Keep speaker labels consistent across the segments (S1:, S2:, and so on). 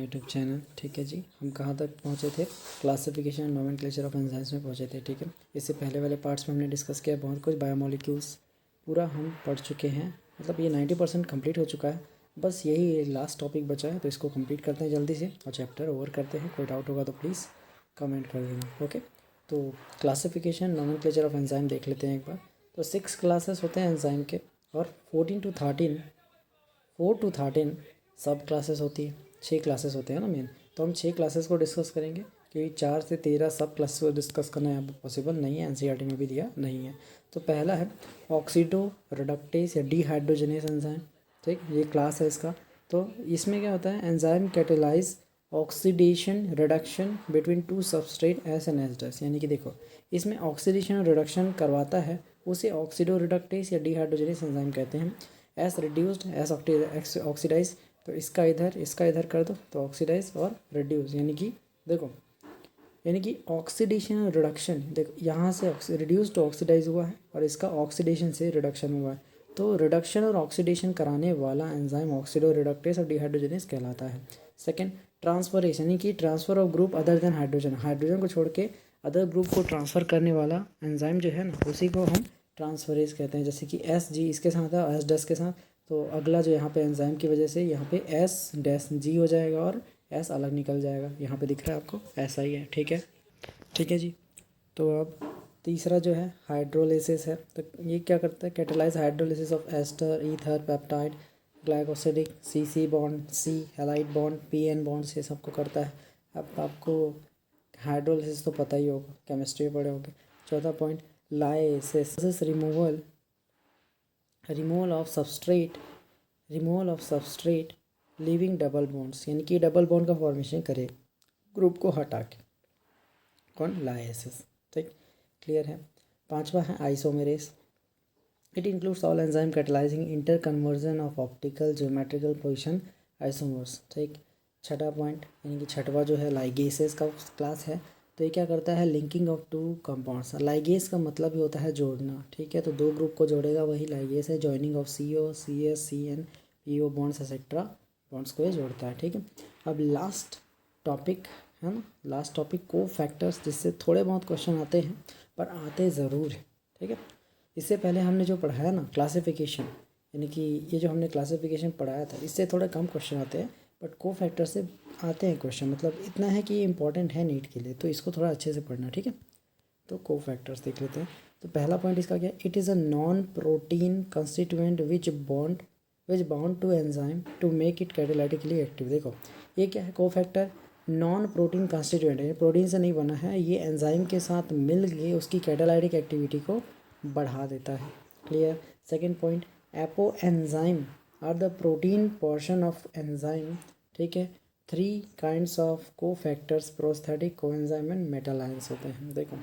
S1: YouTube channel. ठीक है जी, हम कहाँ तक पहुँचे थे? Classification and nomenclature of enzymes में पहुँचे थे। ठीक है, इससे पहले वाले पार्ट्स में हमने डिस्कस किया बहुत कुछ, बायोमोलिक्यूल्स पूरा हम पढ़ चुके हैं। मतलब ये 90% कंप्लीट हो चुका है, बस यही लास्ट टॉपिक बचा है, तो इसको कंप्लीट करते हैं जल्दी से और चैप्टर ओवर करते हैं। कोई डाउट होगा तो प्लीज़ कमेंट कर देना। ओके, तो क्लासिफिकेशन नोमेनक्लेचर ऑफ एंजाइम देख लेते हैं एक बार। तो 6 क्लासेस होते हैं एंजाइम के और 4 to 13 सब क्लासेस होती है। 6 क्लासेस होते हैं ना मेन, तो हम 6 क्लासेस को डिस्कस करेंगे, क्योंकि 4 से 13 सब क्लासेस को डिस्कस करना यहाँ पर पॉसिबल नहीं है, एनसीईआरटी में भी दिया नहीं है। तो पहला है ऑक्सीडो रिडक्टेज या डिहाइड्रोजनेस एंजाइम। ठीक, ये क्लास है इसका। तो इसमें क्या होता है, enzyme catalyse oxidation reduction between two substrate S and S dash. यानी कि देखो, इसमें ऑक्सीडेशन और रिडक्शन करवाता है, उसे ऑक्सीडो रिडक्टेज या डिहाइड्रोजनेस एंजाइम कहते हैं। एस रिड्यूस्ड एस ऑक्सीडाइज, तो इसका इधर कर दो, तो ऑक्सीडाइज और रिड्यूस, यानी कि देखो, यानी कि ऑक्सीडेशन और रिडक्शन, देखो यहाँ से रिड्यूस टू ऑक्सीडाइज हुआ है और इसका ऑक्सीडेशन से रिडक्शन हुआ है। तो रिडक्शन और ऑक्सीडेशन कराने वाला एंजाइम ऑक्सीडो रिडक्टेज और डिहाइड्रोजनेस कहलाता है। सेकंड, ट्रांसफरेशन, यानी कि transfer of group other than hydrogen, hydrogen को छोड़ के अदर ग्रुप को ट्रांसफ़र करने वाला एंजाइम जो है ना, उसी को हम ट्रांसफरेज कहते हैं। जैसे कि एस जी इसके साथ है, एस डैश के साथ, तो अगला जो यहाँ पे एंजाइम की वजह से यहाँ पे एस डैश जी हो जाएगा और एस अलग निकल जाएगा। यहाँ पे दिख रहा है आपको, ऐसा ही है। ठीक है जी। तो अब तीसरा जो है हाइड्रोलिसिस है। तो ये क्या करता है, catalyse hydrolysis of ester ether peptide glycosidic C C bond C halide bond P N bonds, ये सबको करता है। अब आपको हाइड्रोलिसिस तो पता ही होगा, केमिस्ट्री पढ़े होंगे। चौथा point, lysis removal of substrate living double bonds, यानी कि डबल बॉन्ड का फॉर्मेशन करे ग्रुप को हटा के, कौन, लाइसिस। ठीक, क्लियर है। पांचवा है isomerase. It includes all enzyme catalysing inter conversion of optical geometrical position isomers. ठीक, छठा पॉइंट, यानी कि छठवा जो है लाइगेसेस का क्लास है। तो ये क्या करता है, linking of two compounds. Ligase का मतलब ही होता है जोड़ना। ठीक है, तो दो ग्रुप को जोड़ेगा वही लाइगेस है। Joining of CO CS CN PO bonds etcetera bonds को ये जोड़ता है। ठीक है, अब लास्ट टॉपिक है ना, लास्ट टॉपिक को फैक्टर्स, जिससे थोड़े बहुत क्वेश्चन आते हैं पर आते ज़रूर हैं। ठीक है, इससे पहले हमने जो पढ़ाया ना क्लासिफिकेशन, यानी कि ये जो हमने क्लासिफिकेशन पढ़ाया था, इससे थोड़े कम क्वेश्चन आते हैं, बट को फैक्टर से आते हैं क्वेश्चन। मतलब इतना है कि ये इंपॉर्टेंट है नीट के लिए, तो इसको थोड़ा अच्छे से पढ़ना। ठीक है, तो को फैक्टर्स देख लेते हैं। तो पहला पॉइंट इसका क्या है, it is a non protein constituent which bound to enzyme to make it catalytically active. देखो ये क्या है, cofactor non protein constituent है, प्रोटीन से नहीं बना है, ये एंजाइम के साथ मिल के उसकी कैटालाइटिक एक्टिविटी को बढ़ा देता है। Clear. Second point, apo enzyme are the protein portion of enzyme. ठीक है, 3 kinds of cofactors, prosthetic, coenzyme and metal ions होते हैं। देखो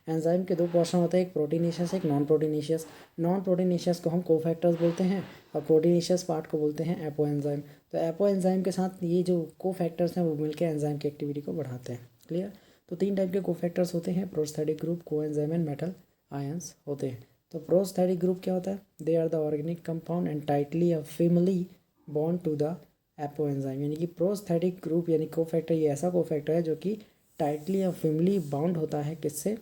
S1: एंजाइम के 2 पोर्शन होते हैं, एक प्रोटीनेशियस एक नॉन प्रोटीनेशियस। नॉन प्रोटीनेशियस को हम को फैक्टर्स बोलते हैं और प्रोटीनेशियस पार्ट को बोलते हैं एपो एंजाइम। तो एपो एंजाइम के साथ ये जो को फैक्टर्स हैं वो मिलकर एंजाइम की एक्टिविटी को बढ़ाते हैं। क्लियर। तो 3 टाइप के को फैक्टर्स होते हैं, prosthetic group, coenzyme and metal ions होते हैं। तो प्रोस्थेटिक ग्रुप क्या होता है, they are the organic compound and tightly और firmly bond to the apoenzyme. यानी कि प्रोस्थेटिक ग्रुप यानी को फैक्टर, ये ऐसा को फैक्टर है जो कि टाइटली और फैमिली बाउंड होता है किससे,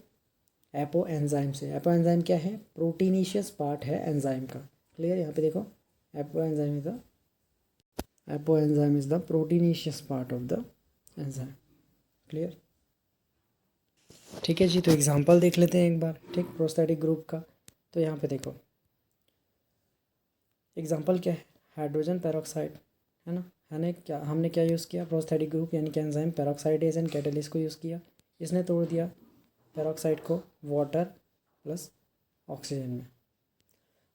S1: एपो एंजाइम से। एपो एंजाइम क्या है, प्रोटीनिशियस पार्ट है एंजाइम का। क्लियर, यहाँ पे देखो apo enzyme is the proteinaceous part of the enzyme. Clear. ठीक है जी, तो एग्जांपल देख लेते हैं एक बार। ठीक, प्रोस्थेटिक ग्रुप का। तो यहाँ पे देखो एग्जांपल क्या है, हाइड्रोजन पेरोक्साइड है ना, हमने क्या यूज़ किया, प्रोस्थेटिक ग्रुप यानी कि एंजाइम पेरोक्साइडेज एंड कैटलिस्ट को यूज़ किया। इसने तोड़ दिया पेरोक्साइड को वाटर प्लस ऑक्सीजन में।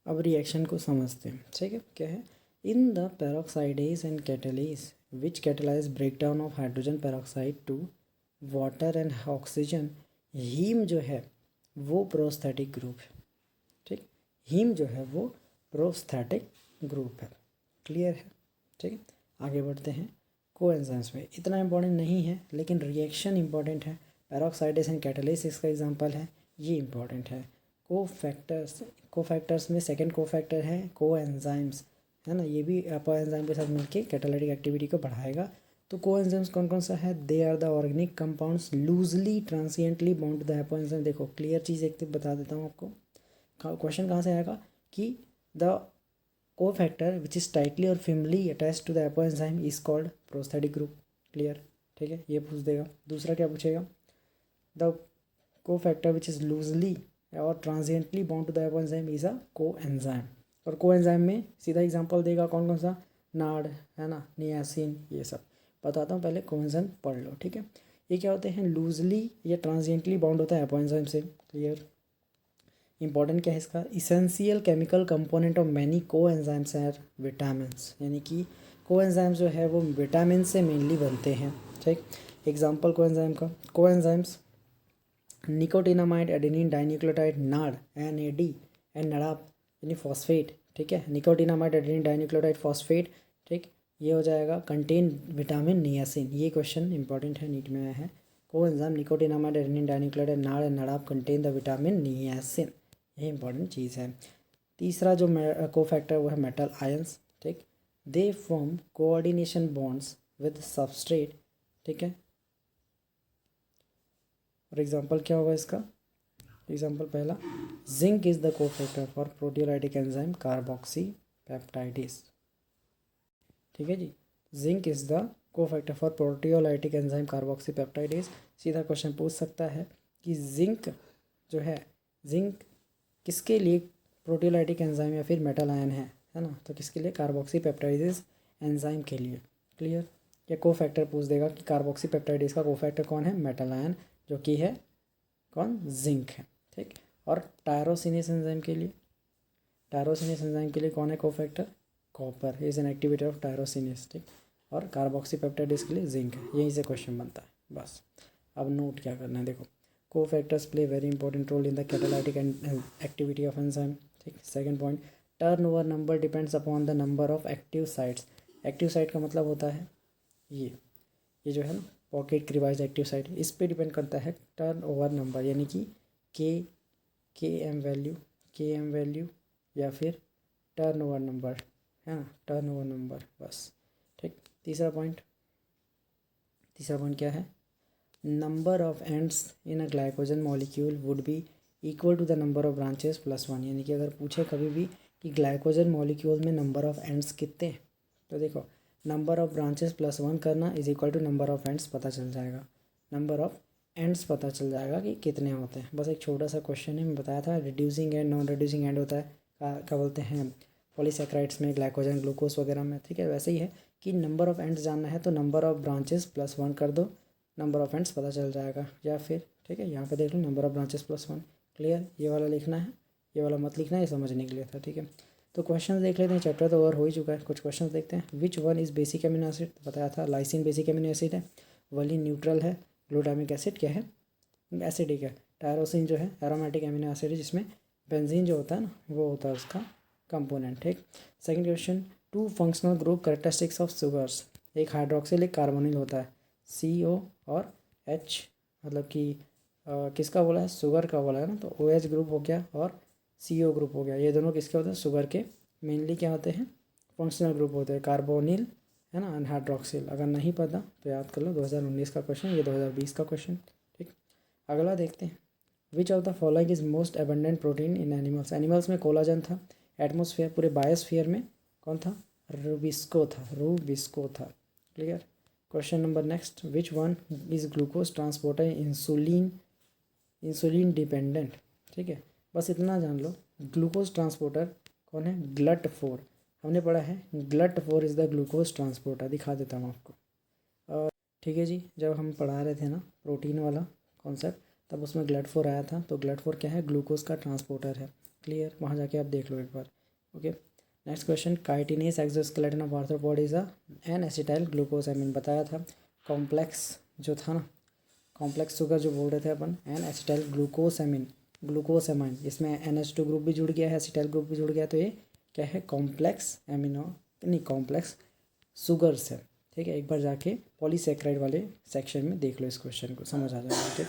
S1: अब रिएक्शन को समझते हैं। ठीक है, क्या है, in the peroxidase and catalyst which catalyse break down of hydrogen peroxide to water and oxygen, heme जो है वो प्रोस्थेटिक ग्रुप है। ठीक, हीम जो है वो प्रोस्थेटिक ग्रुप है। क्लियर है। ठीक है, आगे बढ़ते हैं। कोएंजाइम्स में इतना इंपॉर्टेंट नहीं है, लेकिन रिएक्शन इंपॉर्टेंट है। पेरोक्साइडेस एंड कैटलिस्ट इसका एग्जांपल है, ये इंपॉर्टेंट है। कोफैक्टर्स में सेकंड कोफैक्टर है कोएंजाइम्स, है ना, ये भी एंजाइम के साथ मिलके कैटालिटिक एक्टिविटी को बढ़ाएगा। तो कोएंजाइम्स कौन कौन सा है? They are the organic compounds loosely transiently bound to the hypoenzyme. देखो क्लियर चीज़ एक तो बता देता हूँ आपको, क्वेश्चन कहाँ से आएगा कि the cofactor which is tightly और firmly attach to the hypoenzyme is called prosthetic group. Clear, ठीक है, ये पूछ देगा। दूसरा क्या पूछेगा? The cofactor which is loosely और transiently bound to the hypoenzyme is a coenzyme. और कोएंजाइम में सीधा एग्जांपल देगा कौन कौन सा? नाड़ है ना, नियासिन, ये सब बताता हूँ, पहले कोएंजाइम पढ़ लो, ठीक है। ये क्या होते हैं? लूजली या ट्रांसिएंटली बाउंड होता है हाइपोएंजाइम से। क्लियर। इंपॉर्टेंट क्या है इसका? Essential chemical component of many coenzymes are vitamins, यानी कि कोएंजाइम जो है वो विटामिन से मेनली बनते हैं, ठीक। एग्जांपल कोएंजाइम का, coenzymes nicotinamide adenine dinucleotide NAD NAD and NADP यानी फॉस्फेट, ठीक है। निकोटिनामाइड एडेनिन डाइन्यूक्लियोटाइड फॉस्फेट, ठीक, ये हो जाएगा कंटेन विटामिन नियासिन। ये क्वेश्चन इंपॉर्टेंट है, नीट में आया है। Coenzyme nicotinamide adenine dinucleotide NAD and NADP contain the vitamin niacin, ये इंपॉर्टेंट चीज़ है। तीसरा जो कोफैक्टर वो है मेटल आयंस, ठीक। They form coordination bonds with substrate, ठीक है। और एग्जांपल क्या होगा इसका? एग्जांपल पहला, zinc is the cofactor for proteolytic enzyme carboxypeptidase, ठीक है जी। Zinc is the cofactor for proteolytic enzyme carboxy peptidase. सीधा क्वेश्चन पूछ सकता है कि जिंक जो है, जिंक किसके लिए प्रोटियोलाइटिक एंजाइम या फिर मेटल आयन है ना, तो किसके लिए? कार्बोक्सी पेप्टाइडेस एंजाइम के लिए। क्लियर। या कोफैक्टर पूछ देगा कि कार्बोक्सी पेप्टाइडेस का कोफैक्टर कौन है? मेटल आयन, जो कि है कौन? जिंक है, ठीक। और टायरोसिनेस एंजाइम के लिए, टायरोसिनेस एंजाइम के लिए कौन है cofactor? Copper is an activator of tyrosinase, ठीक। और कार्बोक्सी पेप्टाइडेस के लिए जिंक है। यहीं से क्वेश्चन बनता है बस। अब नोट क्या करना है, देखो cofactors play very important role in the catalytic activity of enzyme, ठीक। Second point, turnover number depends upon the number of active sites. Active site का मतलब होता है ये जो है ना, पॉकेट क्रिबाइज एक्टिव साइट, इस पे डिपेंड करता है टर्न ओवर नंबर, यानी कि के एम वैल्यू या फिर टर्न ओवर नंबर, है ना, टर्न ओवर नंबर, बस, ठीक। तीसरा पॉइंट क्या है? Number of ends in a glycogen molecule would be equal to the number of branches plus one. यानी कि अगर पूछे कभी भी कि ग्लाइकोजन मॉलिक्यूल में नंबर ऑफ एंड्स कितने, तो देखो number of branches plus one करना is equal to number of ends पता चल जाएगा, नंबर ऑफ एंड्स पता चल जाएगा कि कितने होते हैं। बस एक छोटा सा क्वेश्चन है, मैं बताया था reducing and non reducing and होता है, क्या बोलते हैं, पॉलीसैकेराइड्स में, ग्लाइकोजन ग्लूकोज वगैरह में, ठीक है। वैसे ही है कि नंबर ऑफ एंड्स जानना है तो number of branches plus one कर दो, नंबर ऑफ एंड्स पता चल जाएगा। या फिर ठीक है, यहाँ पे देख लो number of branches plus one. Clear, ये वाला लिखना है, ये वाला मत लिखना है, ये समझने के लिए था, ठीक है। तो क्वेश्चन देख लेते हैं, चैप्टर तो ओवर हो ही चुका है, कुछ क्वेश्चन देखते हैं। Which one is basic amino acid? बताया था लाइसिन बेसिक एमिनो एसिड है, वलिन न्यूट्रल है, ग्लूटामिक एसिड क्या है? एसिडिक है। टायरोसिन जो है एरोमेटिक एमिनो एसिड है, जिसमें बेंजीन जो होता है ना वो होता है उसका कंपोनेंट, ठीक। Second question, two functional group characteristics of sugars. एक हाइड्रोक्सिल एक कार्बोनिल होता है, CO और H, मतलब कि किसका बोला है? शुगर का बोला है ना, तो OH ग्रुप हो गया और CO ग्रुप हो गया। ये दोनों किसके होते हैं? शुगर के। मेनली क्या होते हैं? फंक्शनल ग्रुप होते हैं, कार्बोनिल है ना, एंड हाइड्रोक्सिल। अगर नहीं पता तो याद कर लो, 2019 का क्वेश्चन, ये 2020 का क्वेश्चन, ठीक। अगला देखते हैं, which of the following is most abundant protein in animals? Animals में कोलाजन था, एटमोसफियर पूरे बायोस्फीयर में कौन था? रूबिस्को था। Clear. Question number next, which one is glucose transporter insulin dependent, ठीक है। बस इतना जान लो, ग्लूकोज ट्रांसपोर्टर कौन है? GLUT4, हमने पढ़ा है GLUT4 is the glucose transporter. दिखा देता हूँ आपको, ठीक है जी। जब हम पढ़ा रहे थे ना प्रोटीन वाला कॉन्सेप्ट, तब उसमें GLUT4 आया था। तो GLUT4 क्या है? ग्लूकोज का ट्रांसपोर्टर है। क्लियर, वहाँ जाके आप देख लो एक बार, okay. Next question, chitinous exoskeleton of arthropod is N acetyl glucosamine. बताया था कॉम्प्लेक्स जो था ना, कॉम्प्लेक्स शुगर जो बोल रहे थे अपन, एन एसिटाइल ग्लूकोसामाइन, इसमें NH2 ग्रुप भी जुड़ गया है, एसिटाइल ग्रुप भी जुड़ गया, तो ये क्या है? कॉम्प्लेक्स एमिनो, नहीं कॉम्प्लेक्स शुगर्स है, ठीक है। एक बार जाके पॉलीसैकेराइड वाले सेक्शन में देख लो, इस क्वेश्चन को समझ आ जाएगा, ठीक।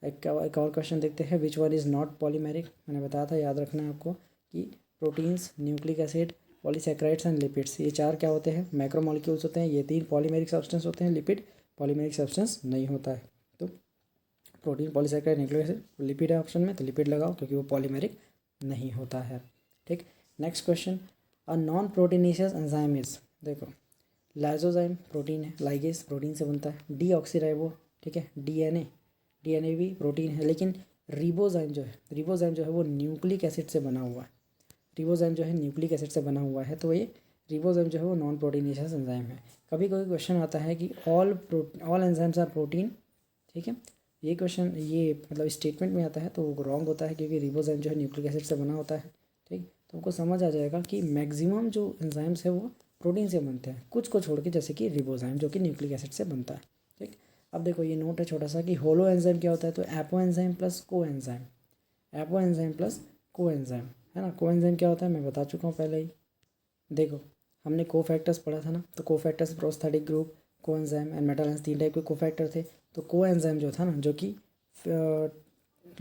S1: एक और क्वेश्चन देखते हैं, which one is not polymeric? मैंने बताया था, याद रखना है आपको कि proteins, nucleic acid, polysaccharides and lipids, ये 4 क्या होते हैं, मैक्रोमोलिक्यूल्स होते हैं। ये 3 पॉलीमेरिक सब्सटेंस होते हैं। लिपिड पॉलीमेरिक सब्सटेंस नहीं होता है। तो protein, polysaccharide, nucleic acid, lipid है ऑप्शन में, तो लिपिड लगाओ क्योंकि वो पॉलीमेरिक नहीं होता है। ठीक, next question, a non proteinaceous enzyme is, देखो लाइसोजाइम प्रोटीन है, लाइगेज प्रोटीन से बनता है, डीऑक्सीराइबो, ठीक है, डीएनए भी प्रोटीन है, लेकिन रिबोजाइम जो है वो न्यूक्लिक एसिड से बना हुआ है। रिबोजाइम जो है न्यूक्लिक एसिड से बना हुआ है, तो ये रिबोजाइम जो है वो नॉन प्रोटीनेशियस एंजाइम है। कभी कभी क्वेश्चन आता है कि ऑल एंजाइम्स आर प्रोटीन, ठीक है, ये क्वेश्चन ये मतलब स्टेटमेंट में आता है तो वो रॉन्ग होता है क्योंकि रिबोजाइम जो है न्यूक्लिक एसिड से बना होता है। ठीक, तो हमको समझ आ जाएगा कि मैक्सिमम जो एंजाइम्स है वो प्रोटीन से बनते हैं, कुछ को छोड़ के, जैसे कि रिबोजाइम जो कि न्यूक्लिक एसिड से बनता है। ठीक, अब देखो ये नोट है छोटा सा कि होलो एंजाइम क्या होता है, तो एपो एंजाइम प्लस को एंजाइम, एपो एंजाइम प्लस को एंजाइम, है ना। को एंजाइम क्या होता है मैं बता चुका हूँ पहले ही, देखो हमने कोफैक्टर्स पढ़ा था ना, तो कोफैक्टर्स प्रोस्थेटिक ग्रुप, को एंजाइम एंड मेटालेंस, 3 टाइप के कोफैक्टर थे। तो को एंजाइम जो था ना, जो कि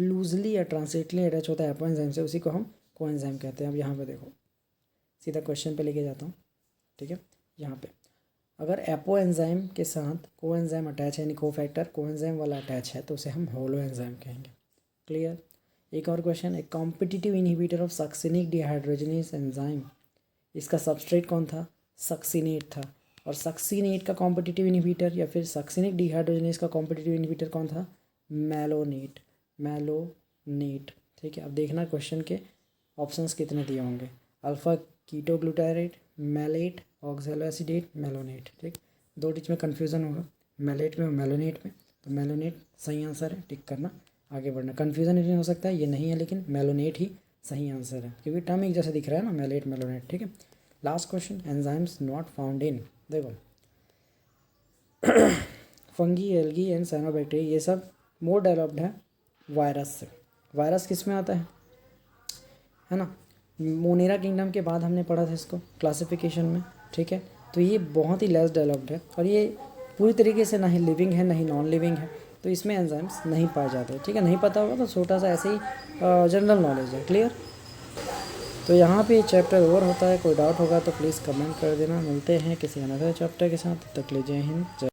S1: लूजली या ट्रांसिटली अटैच होता है एपो एंजाइम से, उसी को हम को एंजाइम कहते हैं। अब यहाँ पे देखो सीधा क्वेश्चन पे लेके जाता हूँ, ठीक है। यहाँ पे अगर एपो एंजाइम के साथ को एंजाइम अटैच है, यानी कोफैक्टर को एंजाइम वाला अटैच है, तो उसे हम होलो एंजाइम कहेंगे। क्लियर। एक और क्वेश्चन, एक competitive inhibitor of succinic dehydrogenase enzyme, इसका सबस्ट्रेट कौन था, सक्सिनेट था। और सक्सिनेट का कॉम्पिटिटिव इनहिबिटर या फिर सक्सिनिक डिहाइड्रोजनेज का कॉम्पिटिटिव इनहिबिटर कौन था, मैलोनेट, मैलोनेट। ठीक है, अब देखना क्वेश्चन के ऑप्शंस कितने दिए होंगे, अल्फा कीटोग्लूटारेट, मैलेट, ऑक्सैलोएसिडेट, मैलोनेट। ठीक, 2 चीज में कन्फ्यूज़न होगा, मैलेट में और मैलोनेट में, तो मैलोनेट सही आंसर है, टिक करना, आगे बढ़ना। कन्फ्यूज़न नहीं हो सकता है, ये नहीं है, लेकिन मैलोनेट ही सही आंसर है क्योंकि टर्म एक जैसा दिख रहा है ना, मैलेट मैलोनेट। ठीक है, last question, enzymes not found in, देखो फंगी, एल्गी एंड साइनोबैक्टीरिया, ये सब मोर डेवलप्ड है वायरस से। वायरस किस में आता है ना, मोनेरा किंगडम के बाद हमने पढ़ा था इसको क्लासिफिकेशन में। ठीक है, तो ये बहुत ही लेस डेवलप्ड है और ये पूरी तरीके से ना ही लिविंग है ना ही नॉन लिविंग है, तो इसमें एंजाइम्स नहीं पाए जाते। ठीक है, नहीं पता होगा तो छोटा सा ऐसे ही जनरल नॉलेज है। क्लियर। तो यहाँ पे चैप्टर ओवर होता है, कोई डाउट होगा तो प्लीज़ कमेंट कर देना। मिलते हैं किसी अनदर चैप्टर के साथ, तब तक ले जय हिंद, जय